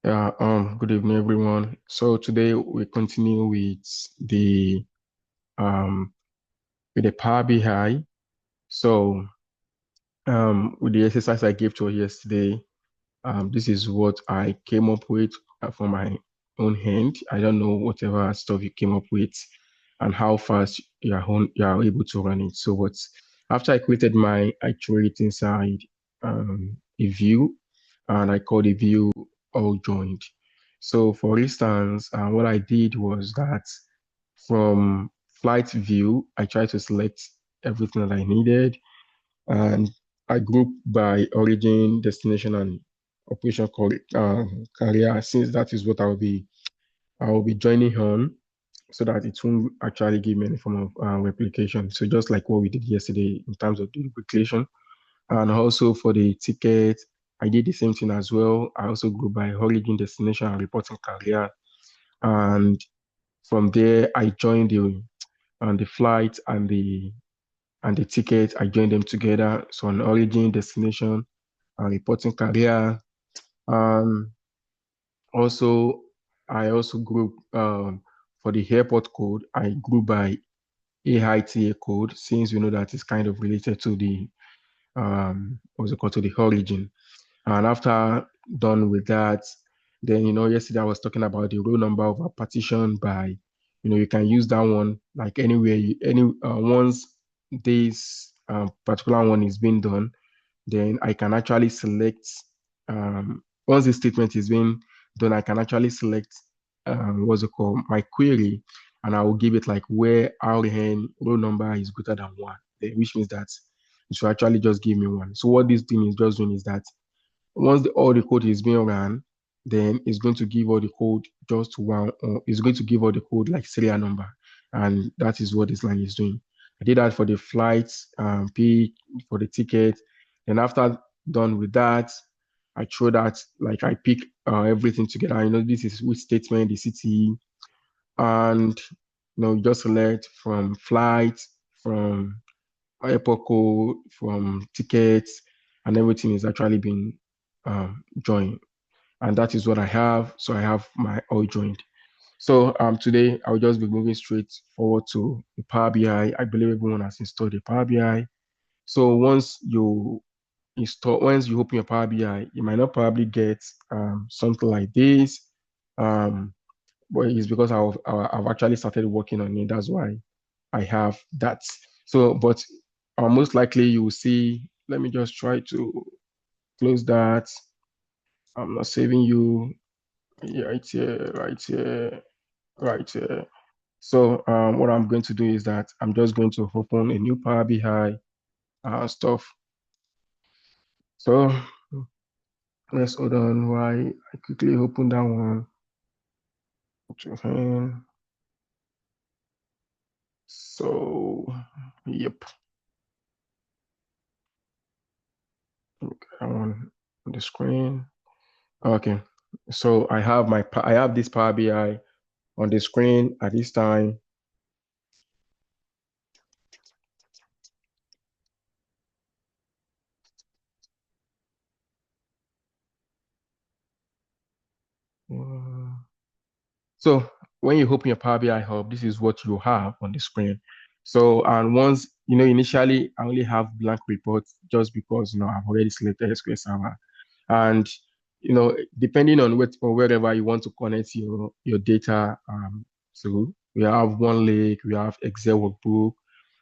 Yeah, good evening, everyone. So today we continue the um with the Power BI. So with the exercise I gave to us yesterday, this is what I came up with from my own hand. I don't know whatever stuff you came up with and how fast you are able to run it. So what after I created I created inside a view and I called the view all joined. So for instance, what I did was that from flight view, I tried to select everything that I needed and I grouped by origin, destination, and career, since that is what I will be joining on so that it won't actually give me any form of replication. So just like what we did yesterday in terms of the replication. And also for the ticket, I did the same thing as well. I also grew by origin, destination, and reporting career. And from there, I joined the flight and the ticket. I joined them together. So on origin, destination, and reporting career. Um, also, I also grew for the airport code. I grew by AITA code since we know that it's kind of related to the what's it called, to the origin. And after done with that, then yesterday I was talking about the row number of a partition by, you can use that one like anywhere once this particular one is being done, then I can actually select once the statement is being done, I can actually select what's it called, my query, and I will give it like where RN row number is greater than one, which means that it should actually just give me one. So what this thing is just doing is that once all the code is being run, then it's going to give all the code just one, or it's going to give all the code like serial number. And that is what this line is doing. I did that for the flights, pick, for the ticket. And after done with that, I throw that, like I pick everything together. This is which statement, the city, and you just select from flight, from airport code, from tickets, and everything is actually being joined. And that is what I have. So I have my all joined. So today I'll just be moving straight forward to the Power BI. I believe everyone has installed the Power BI. So once you open your Power BI, you might not probably get something like this. Um, but it's because I've actually started working on it. That's why I have that. So, but most likely you will see, let me just try to close that. I'm not saving you. Yeah, right here, right here, right here. So what I'm going to do is that I'm just going to open a new Power BI stuff. So let's hold on while I quickly open that one. So, yep, okay, that one on the screen. Okay, so I have this Power BI on the screen at this time. Mm. So when you open your Power BI Hub, this is what you have on the screen. So, and once, initially I only have blank reports just because, I've already selected SQL Server. And, depending on or wherever you want to connect your data to, we have OneLake, we have Excel workbook,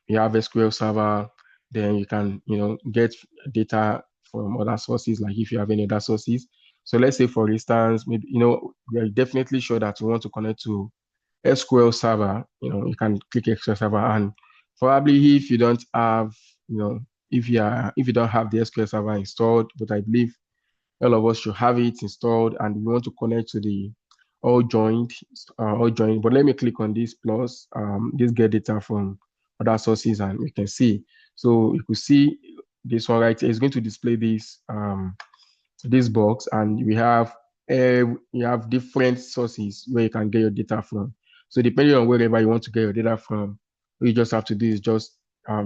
we have SQL Server, then you can, get data from other sources, like if you have any other sources. So let's say, for instance, maybe, we are definitely sure that you want to connect to SQL Server. You can click SQL Server, and probably if you don't have, you know, if you don't have the SQL Server installed, but I believe all of us should have it installed, and we want to connect to the all joined, all joined. But let me click on this plus, this get data from other sources, and we can see. So you could see this one right here is going to display this box, and we have different sources where you can get your data from. So depending on wherever you want to get your data from, what you just have to do is just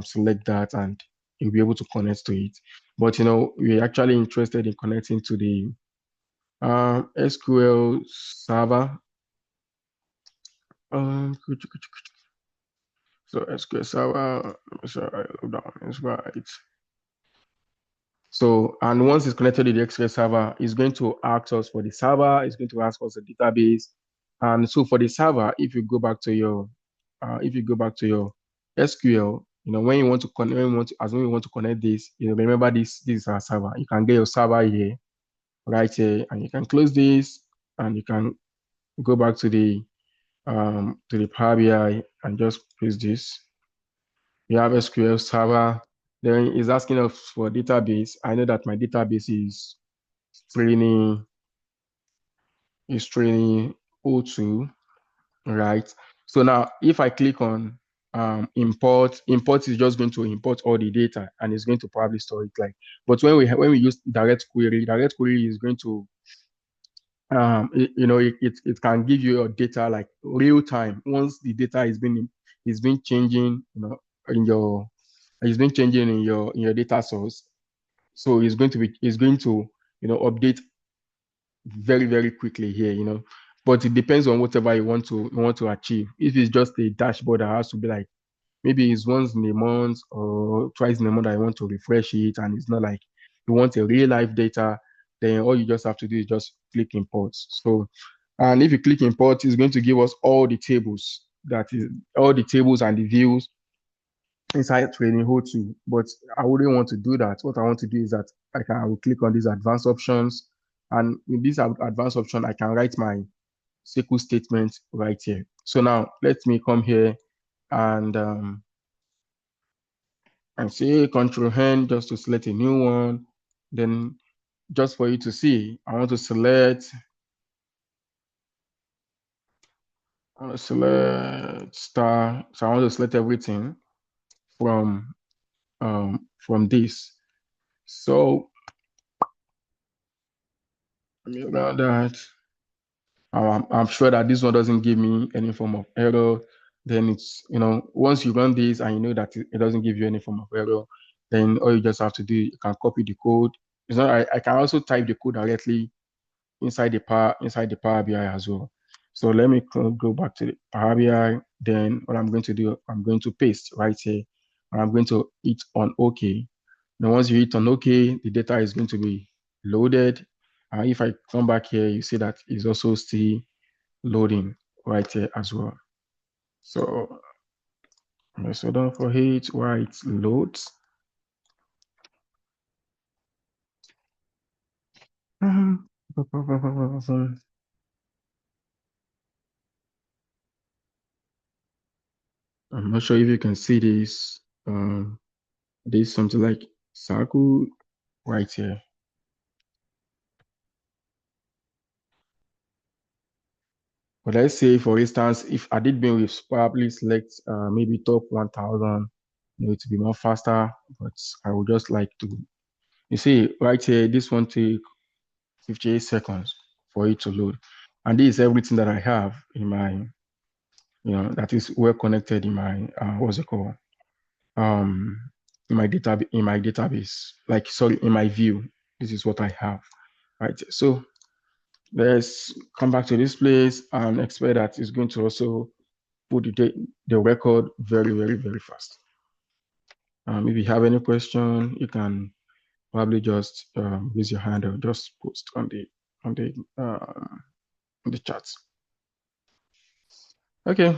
select that, and you'll be able to connect to it. But we're actually interested in connecting to the SQL Server. So SQL Server. Sorry, hold on. It's right. So, and once it's connected to the SQL Server, it's going to ask us for the server. It's going to ask us the database. And so for the server, if you go back to your SQL, when you want to connect, when you want to connect this, remember this is our server. You can get your server here, right here, and you can close this, and you can go back to the Power BI and just paste this. You have SQL Server. Then it's asking us for database. I know that my database training is training O2, right? So now if I click on import is just going to import all the data and it's going to probably store it like. But when we use direct query is going to it can give you your data like real time once the data is been changing, in your it's been changing in your data source. So it's going to update very, very quickly here, But it depends on whatever you want to achieve. If it's just a dashboard that has to be like maybe it's once in a month or twice in a month, I want to refresh it, and it's not like you want a real life data, then all you just have to do is just click import. So, and if you click import, it's going to give us all the tables, that is all the tables and the views inside training O2, but I wouldn't want to do that. What I want to do is that I will click on these advanced options, and in this advanced option, I can write my SQL statement right here. So now let me come here and say Control N just to select a new one. Then just for you to see, I want to select star. So I want to select everything from this. So let me run that. I'm sure that this one doesn't give me any form of error. Then it's, once you run this and you know that it doesn't give you any form of error, then all you just have to do, you can copy the code. It's not, I can also type the code directly inside the Power BI as well. So let me go back to the Power BI. Then what I'm going to do, I'm going to paste right here, and I'm going to hit on OK. Now, once you hit on OK, the data is going to be loaded. If I come back here, you see that it's also still loading right here as well. So let's hold on for it while it loads. I'm not sure if you can see this. There's something like circle right here. But let's say, for instance, if I did been with probably select maybe top 1000, to be more faster, but I would just like to, you see right here, this one take 58 seconds for it to load. And this is everything that I have in my, that is well connected in my, what's it called? Um, in my database, like, sorry, in my view, this is what I have, right? So let's come back to this place and expect that it's going to also put the record very, very, very fast. If you have any question, you can probably just raise your hand or just post on the chat. Okay,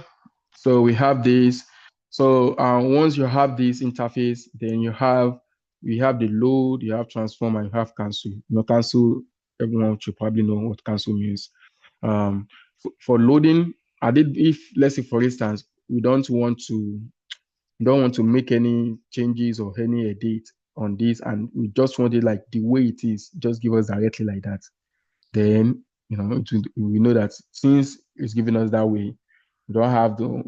so we have this. So once you have this interface, then you have the load, you have transform, and you have cancel. Cancel, everyone should probably know what cancel means. For loading, if let's say for instance, we don't want to make any changes or any edit on this, and we just want it like the way it is, just give us directly like that. Then we know that since it's giving us that way, we don't have to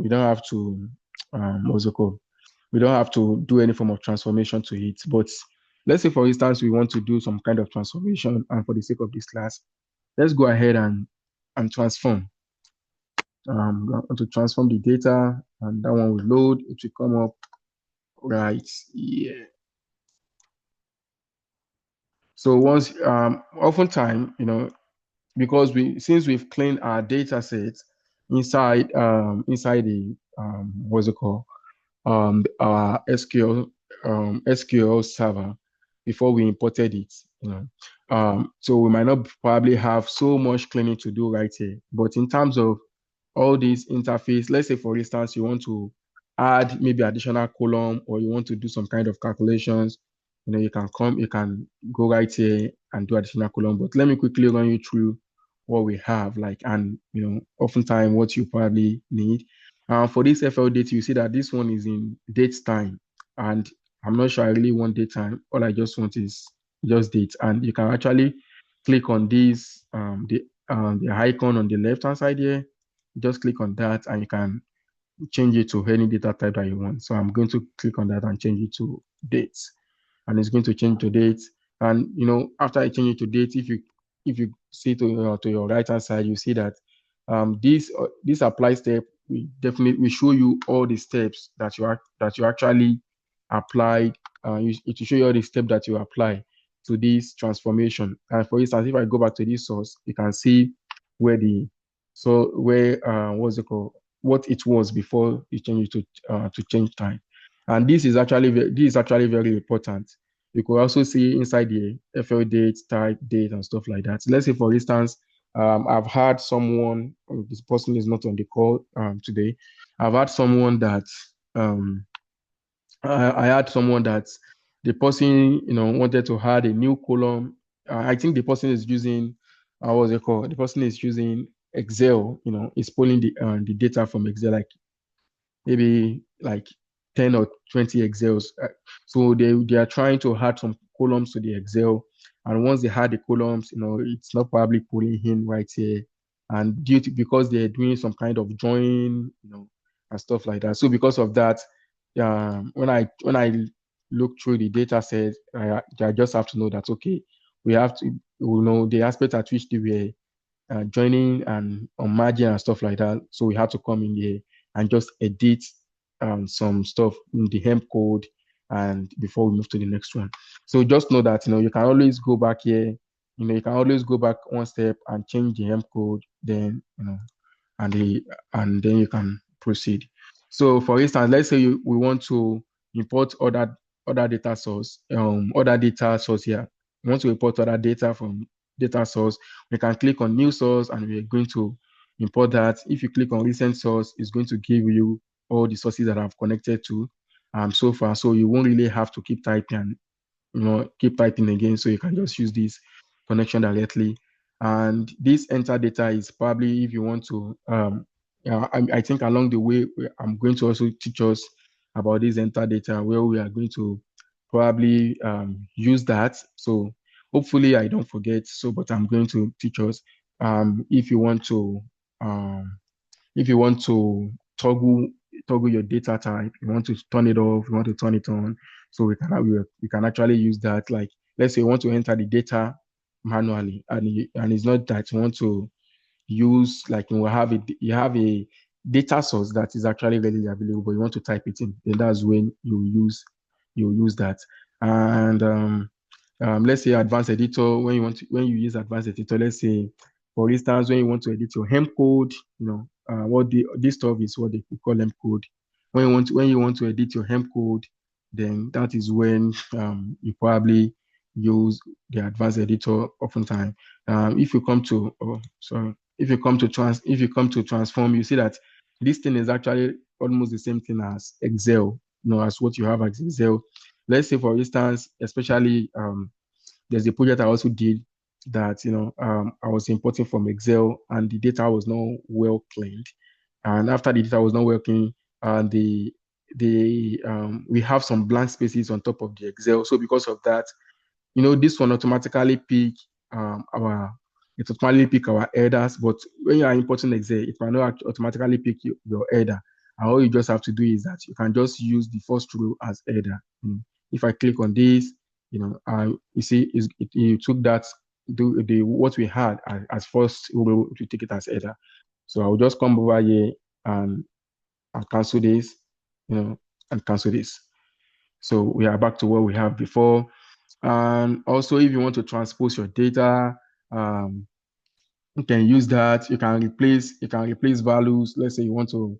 what's it called? We don't have to do any form of transformation to it. But let's say, for instance, we want to do some kind of transformation, and for the sake of this class, let's go ahead and transform. To transform the data, and that one will load. It will come up right here. So once, oftentimes, because since we've cleaned our data sets inside the what's it called, our SQL server before we imported it, you know. So we might not probably have so much cleaning to do right here. But in terms of all these interface, let's say for instance, you want to add maybe additional column or you want to do some kind of calculations, you can go right here and do additional column. But let me quickly run you through what we have, like, and oftentimes what you probably need. For this FL date, you see that this one is in date time, and I'm not sure I really want date time. All I just want is just date, and you can actually click on this the icon on the left hand side here. Just click on that, and you can change it to any data type that you want. So I'm going to click on that and change it to dates, and it's going to change to date. And after I change it to date, if you see to your right hand side, you see that this apply step we show you all the steps that you actually applied. It will show you all the steps that you apply to this transformation. And for instance, if I go back to this source, you can see where the so where what's it called, what it was before you change it to change time. And this is actually very important. You could also see inside the FL date, type, date, and stuff like that. Let's say, for instance, I've had someone, this person is not on the call today. I've had someone that I had someone that the person, wanted to add a new column. I think the person is using, what's it called? The person is using Excel, is pulling the data from Excel, like maybe like 10 or 20 Excels. So they are trying to add some columns to the Excel. And once they add the columns, it's not probably pulling in right here. And because they're doing some kind of join, and stuff like that. So because of that, when I look through the data set, I just have to know that, okay, we have to know the aspect at which they were joining and on margin and stuff like that. So we had to come in here and just edit some stuff in the hemp code and before we move to the next one. So just know that you can always go back here. You can always go back one step and change the hemp code. Then and then you can proceed. So for instance, let's say we want to import other data source, other data source here. We want to import other data from data source. We can click on new source and we're going to import that. If you click on recent source, it's going to give you all the sources that I've connected to so far. So you won't really have to keep typing keep typing again. So you can just use this connection directly. And this enter data is probably if you want to, I think along the way, I'm going to also teach us about this enter data where we are going to probably use that. So hopefully I don't forget. So, but I'm going to teach us if you want to, um, if you want to toggle your data type, you want to turn it off, you want to turn it on. So we can actually use that. Like, let's say you want to enter the data manually, and it's not that you want to use, like, you have a data source that is actually readily available, but you want to type it in. Then that's when you use that. And let's say advanced editor, when you use advanced editor, let's say for instance, when you want to edit your hemp code, this stuff is what they call hemp code. When you want to edit your hemp code, then that is when you probably use the advanced editor oftentimes. If you come to transform, you see that this thing is actually almost the same thing as Excel, as what you have as Excel. Let's say, for instance, especially there's a project I also did that I was importing from Excel and the data was not well cleaned. And after the data was not working, we have some blank spaces on top of the Excel. So because of that, this one automatically pick our headers, but when you are importing Excel, it might not automatically pick your header. And all you just have to do is that you can just use the first row as header. If I click on this, you see it took that the what we had as first row to take it as header. So I'll just come over here and cancel this, and cancel this. So we are back to what we have before. And also, if you want to transpose your data, You can use that. You can replace values. Let's say you want to,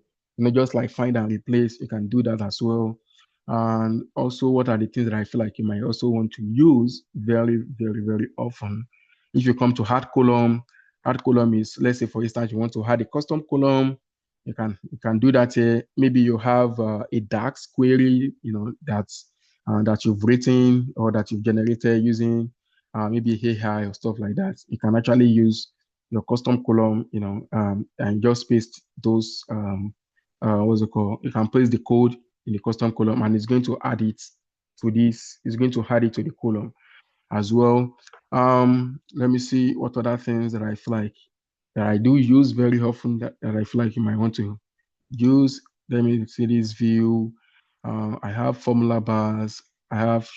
just like find and replace, you can do that as well. And also, what are the things that I feel like you might also want to use very, very, very often? If you come to hard column is, let's say, for instance, you want to add a custom column, you can do that here. Maybe you have a DAX query, that you've written or that you've generated using maybe AI or stuff like that. You can actually use your custom column, and just paste those, what's it called? You can paste the code in the custom column and it's going to add it it's going to add it to the column as well. Let me see what other things that I feel like that I do use very often that I feel like you might want to use. Let me see this view. I have formula bars. I have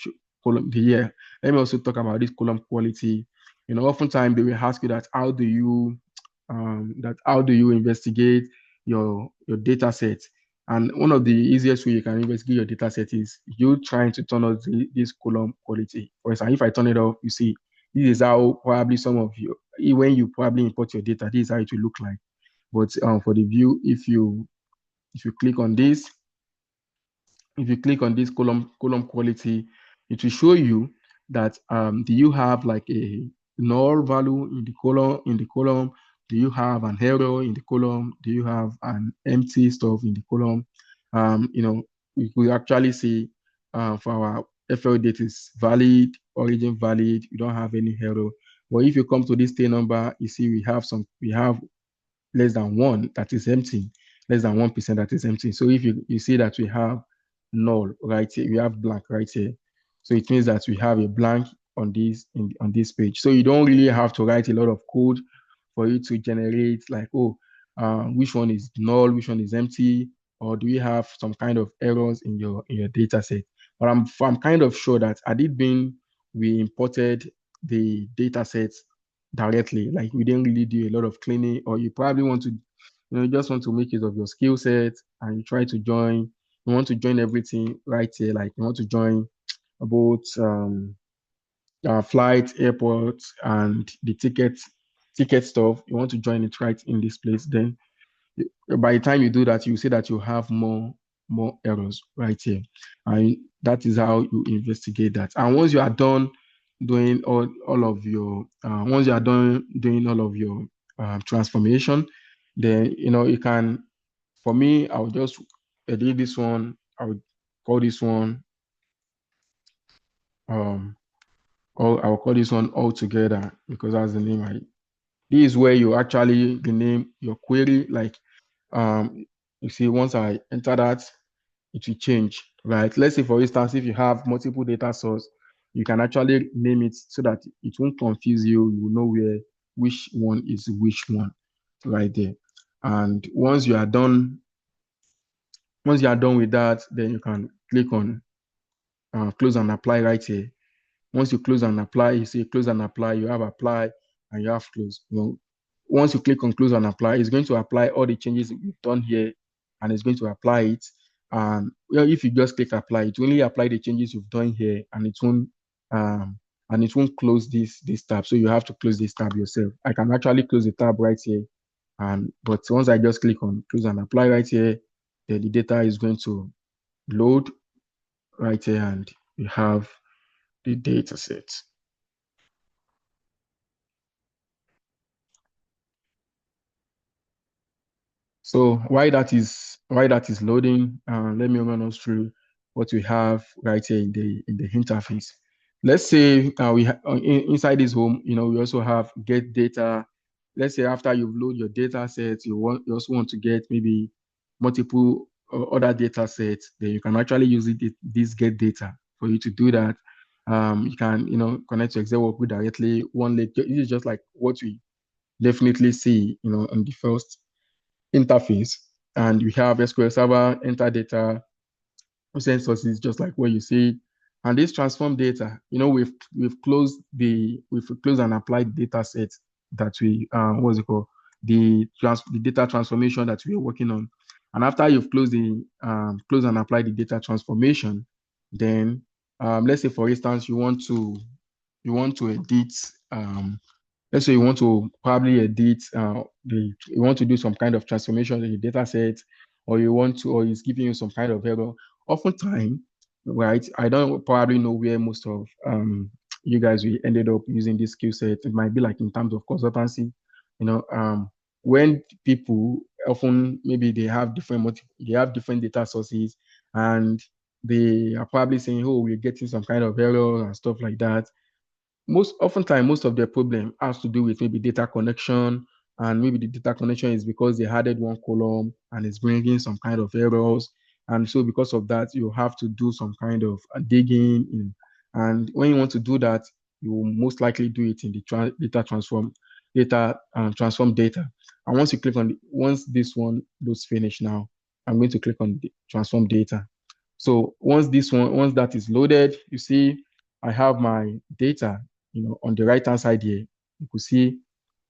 column here. Let me also talk about this column quality. Oftentimes they will ask you how do you investigate your data set? And one of the easiest way you can investigate your data set is you trying to turn on this column quality. For example, if I turn it off, you see this is how probably some of you, when you probably import your data, this is how it will look like. But for the view, if you click on this, column quality, it will show you that do you have like a null value in the column? Do you have an error in the column? Do you have an empty stuff in the column? We could actually see for our FL date is valid, origin valid, we don't have any error. But if you come to this tail number, you see we have less than 1 that is empty, less than 1% that is empty. So if you see that we have null right here, we have blank right here. So it means that we have a blank on this page. So you don't really have to write a lot of code for you to generate like, which one is null, which one is empty, or do you have some kind of errors in your data set? But I'm kind of sure that had it been we imported the data sets directly, like we didn't really do a lot of cleaning, or you probably want to, just want to make use of your skill set and you want to join everything right here, like you want to join both flight, airport, and the ticket stuff. You want to join it right in this place. Then by the time you do that, you see that you have more errors right here, and that is how you investigate that. And once you are done doing all of your once you are done doing all of your transformation, then you can. For me, I'll just edit this one. I would call this one um I'll call this one all together because that's the name. This is where you actually rename your query. Like you see, once I enter that, it will change, right? Let's say, for instance, if you have multiple data source, you can actually name it so that it won't confuse you. You will know which one is which one right there. And once you are done with that, then you can click on close and apply right here. Once you close and apply, you see close and apply, you have apply and you have close. Once you click on close and apply, it's going to apply all the changes that you've done here and it's going to apply it. And if you just click apply, it will only apply the changes you've done here and it won't close this tab. So you have to close this tab yourself. I can actually close the tab right here. But once I just click on close and apply right here, then the data is going to load right here and you have the data set. So why that is loading, let me run us through what we have right here in the interface. Let's say inside this home, we also have get data. Let's say after you've loaded your data sets, you also want to get maybe multiple other data sets. Then you can actually use this get data for you to do that. You can connect to Excel workbook directly. This is just like what we definitely see on the first interface, and we have SQL Server, enter data, send sources, just like what you see. And this transform data, we've closed and applied data set that we what's it called? The data transformation that we're working on. And after you've closed close and apply the data transformation, then let's say for instance you want to edit let's say you want to probably edit, you want to do some kind of transformation in the data set, or you want to, or it's giving you some kind of error. Oftentimes, right? I don't probably know where most of you guys we ended up using this skill set. It might be like in terms of consultancy, you know, when people often maybe they have different data sources, and they are probably saying, oh, we're getting some kind of error and stuff like that. Most of their problem has to do with maybe data connection, and maybe the data connection is because they added one column and it's bringing some kind of errors, and so because of that you have to do some kind of digging in. And when you want to do that, you will most likely do it in the transform data. And once this one looks finished now, I'm going to click on the transform data. So once that is loaded, you see I have my data, on the right hand side here. You could see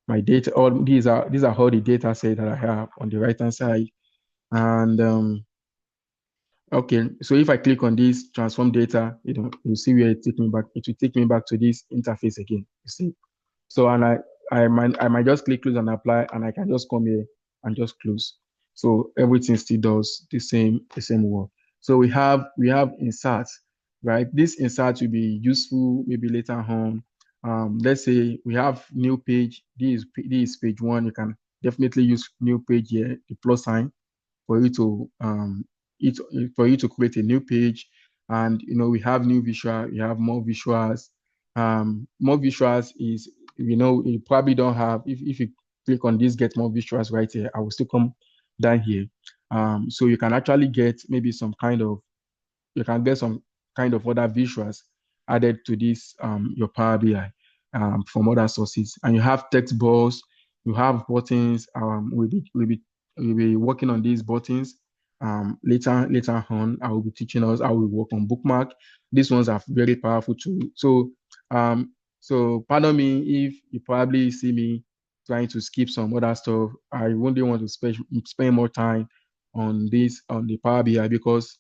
my data. All these are all the data set that I have on the right hand side. And okay, so if I click on this transform data, you see where it take me back. It will take me back to this interface again. You see. So and I might just click close and apply, and I can just come here and just close. So everything still does the same work. So we have insert, right? This insert will be useful maybe later on. Let's say we have new page. This is page one. You can definitely use new page here, the plus sign, for you to it for you to create a new page. And we have new visual, we have more visuals. More visuals is, you probably don't have, if you click on this get more visuals right here, I will still come down here. So you can get some kind of other visuals added to this your Power BI from other sources. And you have text bars, you have buttons. We'll be working on these buttons later on. I will be teaching us how we work on bookmark. These ones are very powerful too. Um, so pardon me if you probably see me trying to skip some other stuff. I wouldn't want to spend more time on the Power BI, because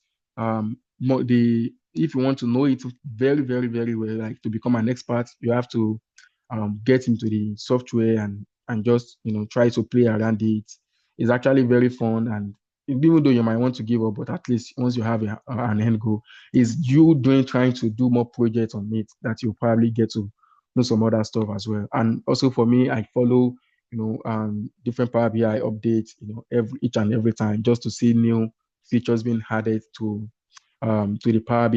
if you want to know it very, very, very well, like to become an expert, you have to get into the software and just try to play around it. It's actually very fun, and even though you might want to give up, but at least once you have an end goal, is you trying to do more projects on it, that you probably get to know some other stuff as well. And also for me, I follow different Power BI updates, each and every time, just to see new features being added to the Power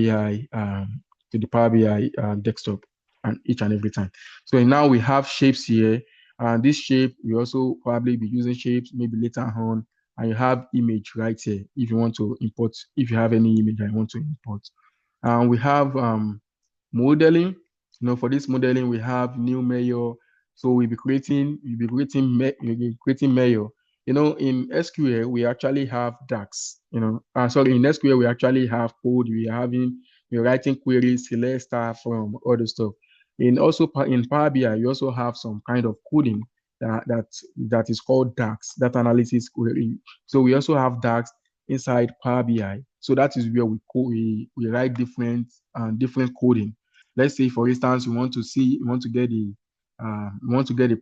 BI desktop, and each and every time. So now we have shapes here, and this shape we also probably be using shapes maybe later on. And you have image right here if you want to import, if you have any image I want to import. And we have modeling. For this modeling, we have new mayor. So we'll be creating mayor. In SQL, we actually have DAX. Sorry, in SQL, we actually have code. We're writing queries, select star from all the stuff. In Power BI, you also have some kind of coding that is called DAX, data analysis query. So we also have DAX inside Power BI. So that is where we write different coding. Let's say, for instance, you want to get the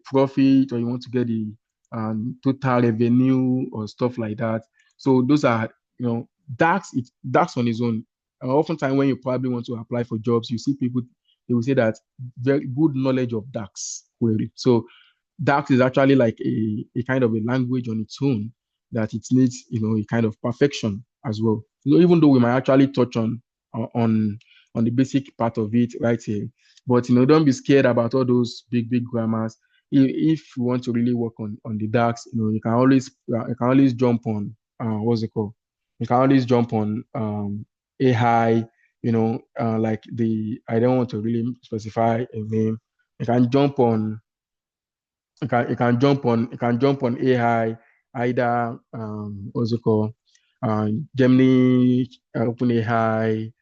profit, or you want to get the total revenue or stuff like that. So those are, DAX on its own. Oftentimes, when you probably want to apply for jobs, you see people, they will say that very good knowledge of DAX query. So DAX is actually like a kind of a language on its own, that it needs, a kind of perfection as well. Even though we might actually touch on on the basic part of it right here, but don't be scared about all those big grammars. If you want to really work on the DAX, you can always jump on what's it called? You can always jump on AI. Like I don't want to really specify a name. You can jump on you can jump on AI, either what's it called, Gemini, OpenAI,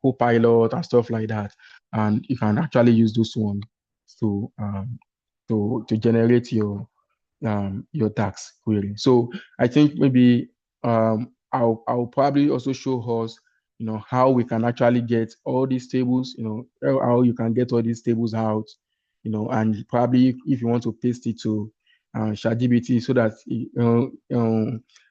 Copilot, and stuff like that, and you can actually use those ones to generate your tax query. So I think maybe I'll probably also show us how we can actually get all these tables, how you can get all these tables out, and probably if you want to paste it to ChatGPT so that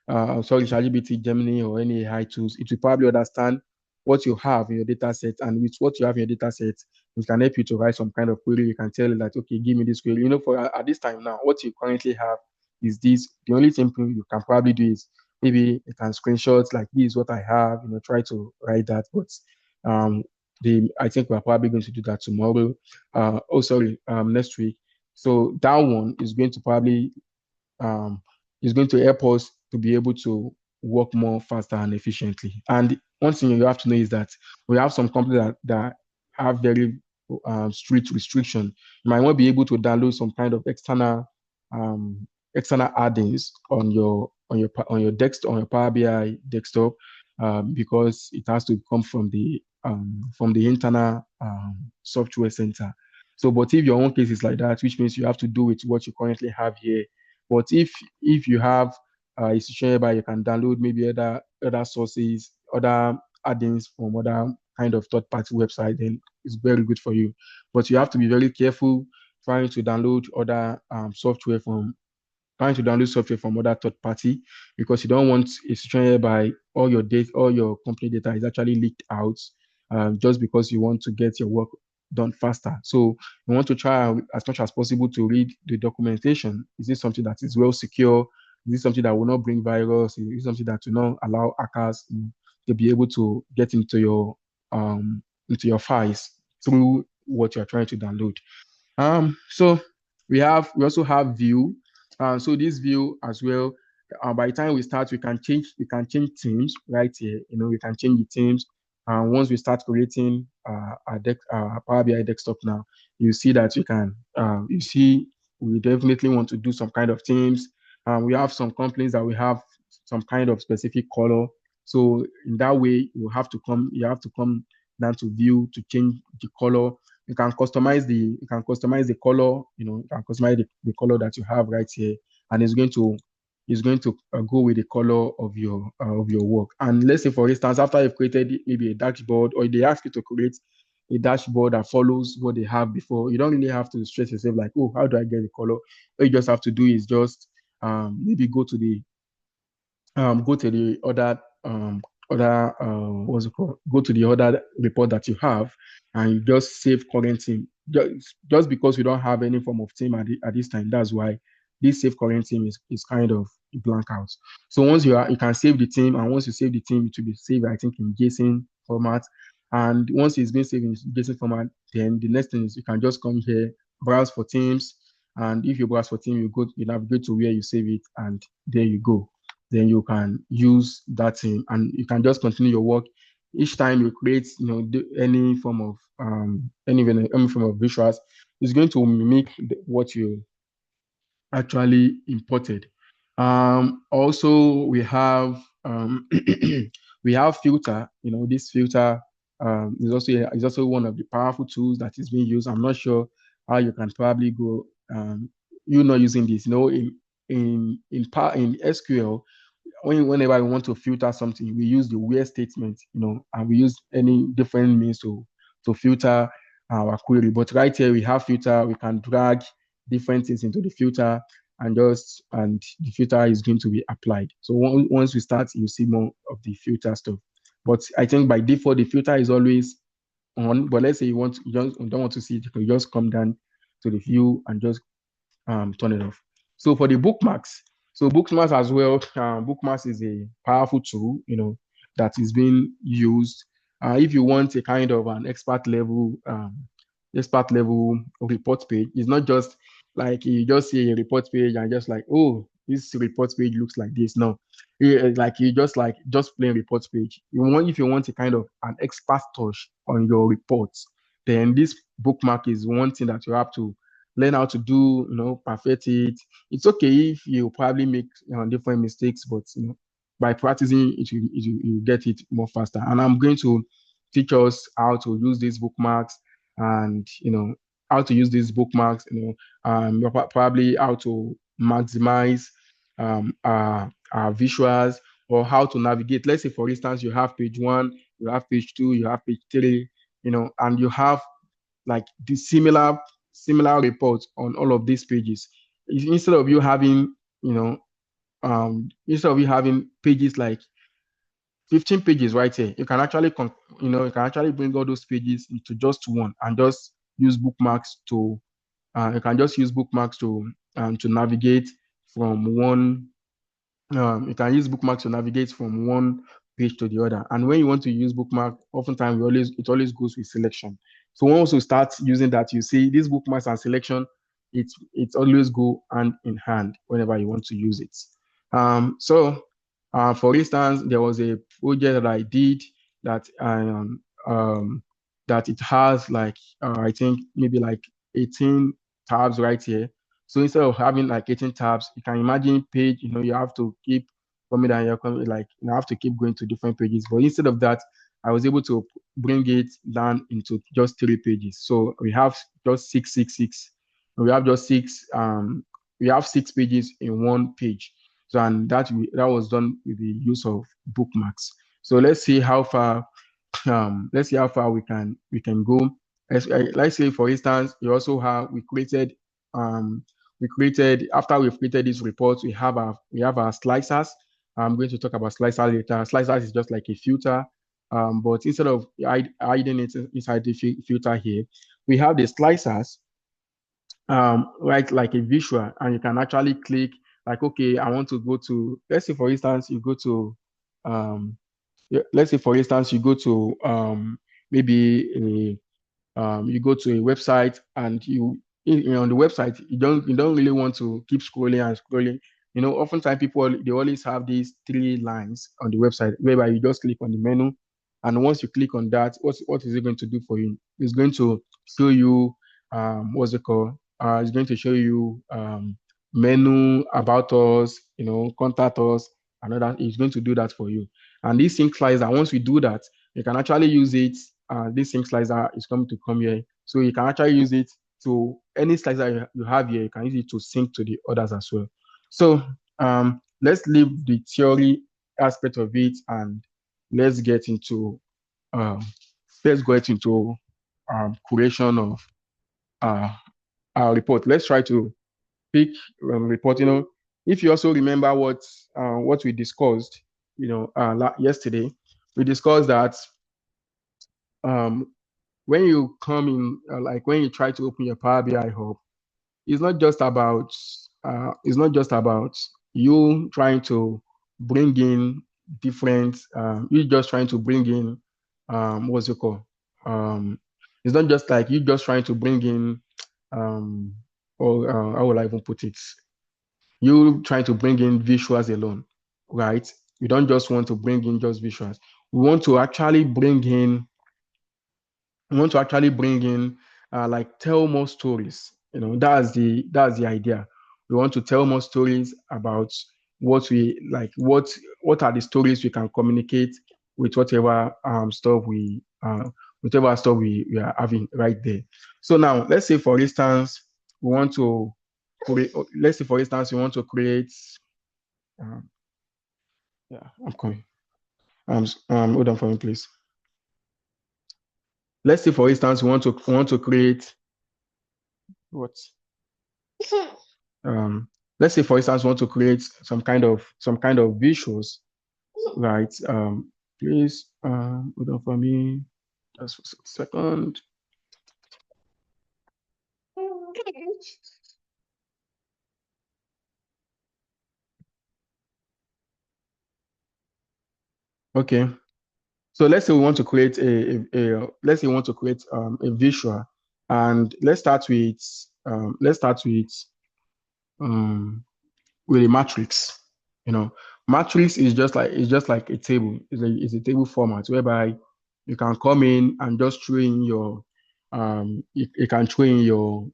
ChatGPT, Gemini, or any AI tools, it will probably understand what you have in your data set, and with what you have in your data set, it can help you to write some kind of query. You can tell it that, okay, give me this query. For at this time now, what you currently have is this. The only thing you can probably do is maybe you can screenshot like this is what I have, try to write that. But um, I think we're probably going to do that tomorrow. Next week. So that one is going to probably um, is going to help us to be able to work more faster and efficiently. And one thing you have to know is that we have some companies that have very strict restriction. You might not be able to download some kind of um, external add-ins on your Power BI desktop because it has to come from the internal software center. So, but if your own case is like that, which means you have to do with what you currently have here. But if you have a situation whereby you can download maybe other sources, other add-ins from other kind of third-party website, then it's very good for you. But you have to be very careful trying to download other trying to download software from other third party because you don't want a situation whereby all your company data is actually leaked out just because you want to get your work done faster. So you want to try as much as possible to read the documentation. Is this something that is well secure? Is this something that will not bring virus? Is this something that will not allow hackers to be able to get into your files through what you're trying to download? So we also have view. So this view as well. By the time we start, we can change teams right here. We can change the teams. And once we start creating Power BI desktop now, you see that you see we definitely want to do some kind of teams. We have some companies that we have some kind of specific color. So in that way, you have to come down to view to change the color. You can customize the color. You can customize the color that you have right here, and it's going to go with the color of your work. And let's say, for instance, after you've created maybe a dashboard, or they ask you to create a dashboard that follows what they have before, you don't really have to stress yourself like, oh, how do I get the color? What you just have to do is just maybe go to the what's it called? Go to the other report that you have, and you just save current team. Just because we don't have any form of team at this time, that's why this save current team is kind of blank out. So once you can save the team, and once you save the team, it will be saved, I think, in JSON format. And once it's been saved in JSON format, then the next thing is you can just come here, browse for teams, and if you browse for team, you navigate to where you save it, and there you go. Then you can use that thing, and you can just continue your work. Each time you create, any form of any form of visuals, it's going to mimic what you actually imported. Also, we have we have filter. This filter is also one of the powerful tools that is being used. I'm not sure how you can probably go. You're not using this. In SQL, whenever we want to filter something, we use the where statement, and we use any different means to filter our query. But right here we have filter. We can drag different things into the filter, and the filter is going to be applied. So once we start, you see more of the filter stuff. But I think by default the filter is always on. But let's say you don't want to see it, you can just come down to the view and just turn it off. So for the bookmarks, so bookmarks as well, bookmarks is a powerful tool, that is being used. If you want a kind of an expert level report page, it's not just like you just see a report page and just like, oh, this report page looks like this. No, like you just plain report page. If you want a kind of an expert touch on your reports, then this bookmark is one thing that you have to learn how to do, perfect it. It's okay if you probably make different mistakes, but by practicing it, you get it more faster. And I'm going to teach us how to use these bookmarks, and how to use these bookmarks, probably how to maximize our visuals, or how to navigate. Let's say, for instance, you have page one, you have page two, you have page three, and you have like the similar similar reports on all of these pages. Instead of you having, instead of you having pages like 15 pages right here, you can actually, you can actually bring all those pages into just one and just use bookmarks to, you can just use bookmarks to navigate from one you can use bookmarks to navigate from one page to the other. And when you want to use bookmark, oftentimes it always goes with selection. So once you start using that, you see these bookmarks and selection, it always go hand in hand whenever you want to use it. For instance, there was a project that I did that that it has like I think maybe like 18 tabs right here. So instead of having like 18 tabs, you can imagine page, you have to keep coming down, you're coming like you have to keep going to different pages. But instead of that, I was able to bring it down into just 3 pages. So we have just six, six, six. We have just we have 6 pages in one page. So and that was done with the use of bookmarks. So let's see how far we can go. Let's say for instance, you also have we created after we've created this report, we have our slicers. I'm going to talk about slicer later. Slicers is just like a filter, but instead of hiding it inside the filter here, we have the slicers, right, like a visual, and you can actually click like, okay, I want to go to, let's say for instance, you go to let's say for instance you go to maybe you go to a website and on the website you don't really want to keep scrolling and scrolling. Oftentimes people they always have these 3 lines on the website whereby you just click on the menu, and once you click on that, what is it going to do for you? It's going to show you what's it called? It's going to show you menu, about us, contact us, and all that. It's going to do that for you. And this sync slicer, once we do that, you can actually use it. This sync slicer is going to come here. So you can actually use it to any slicer you have here, you can use it to sync to the others as well. So let's leave the theory aspect of it and let's get into um, creation of uh, our report. Let's try to pick report. If you also remember what we discussed, yesterday, we discussed that um, when you come in, like when you try to open your Power BI hub, it's not just about you trying to bring in different. You just trying to bring in what's it called? It's not just like you just trying to bring in or how will I even put it? You trying to bring in visuals alone, right? We don't just want to bring in just visuals. We want to actually bring in like tell more stories. That's the idea. We want to tell more stories about what we like. What are the stories we can communicate with whatever stuff we are having right there. So now let's say for instance we want to create. Um, yeah, I'm coming. Hold on for me, please. Let's say for instance we want to create what um, let's say for instance we want to create some kind of visuals, right? Please hold on for me just for a second. Okay, so let's say we want to create let's say we want to create a visual, and um, with a matrix. Matrix is just like a table. It's a table format whereby you can come in and just throw in you can throw in your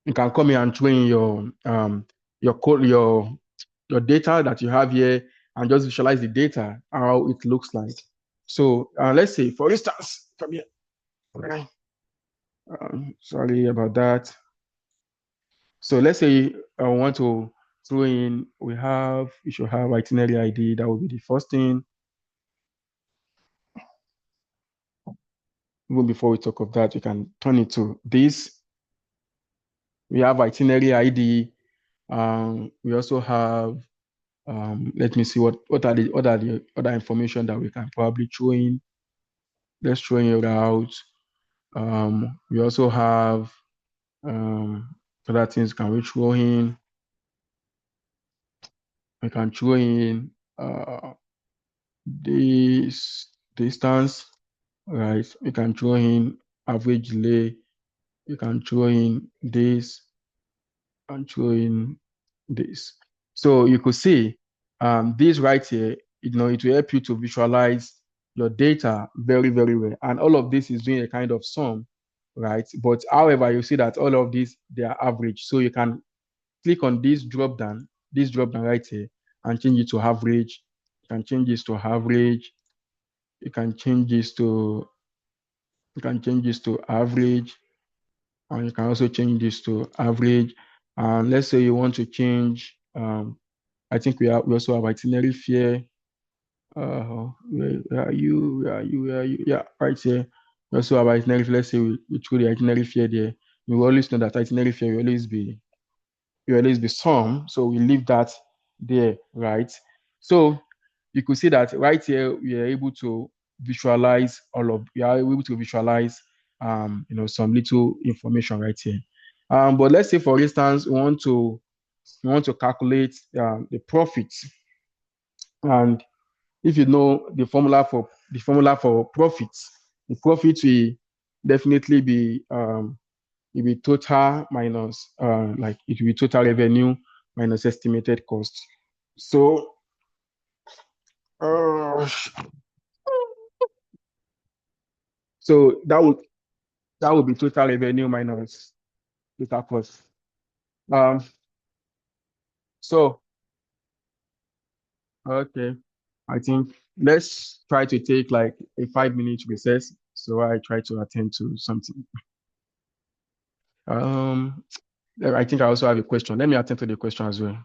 you can come in and throw in your code your data that you have here and just visualize the data how it looks like. So let's say for instance, come here. Sorry about that. So let's say I want to throw in, we should have itinerary ID. That will be the first thing. even before we talk of that, we can turn it to this. We have itinerary ID. We also have, let me see what are the other information that we can probably throw in. Let's throw in a route. We also have other things can we throw in. We can throw in this distance, right? We can throw in average delay. You can throw in this and throw in this. So you could see this right here, it will help you to visualize your data very, very well. And all of this is doing a kind of sum, right? But however, you see that all of these, they are average. So you can click on this drop down right here, and change it to average. You can change this to average. You can change this to average, and you can also change this to average. And let's say you want to change. I think we also have itinerary fare. Where are you? Where are you? Where are you? Yeah, right here. We also have itinerary fare. Let's say we throw the itinerary fare there. We always know that itinerary fare will always be some. So we leave that there, right? So you could see that right here we are able to visualize we are able to visualize some little information right here. But let's say for instance we want to calculate the profits, and if you know the formula for profits, the profit will definitely be it will be total minus like it will be total revenue minus estimated cost. So uh, so that would be total revenue minus total cost. Um, so okay, I think let's try to take like a 5 minute recess. So I try to attend to something. Um, I think I also have a question. Let me attend to the question as well.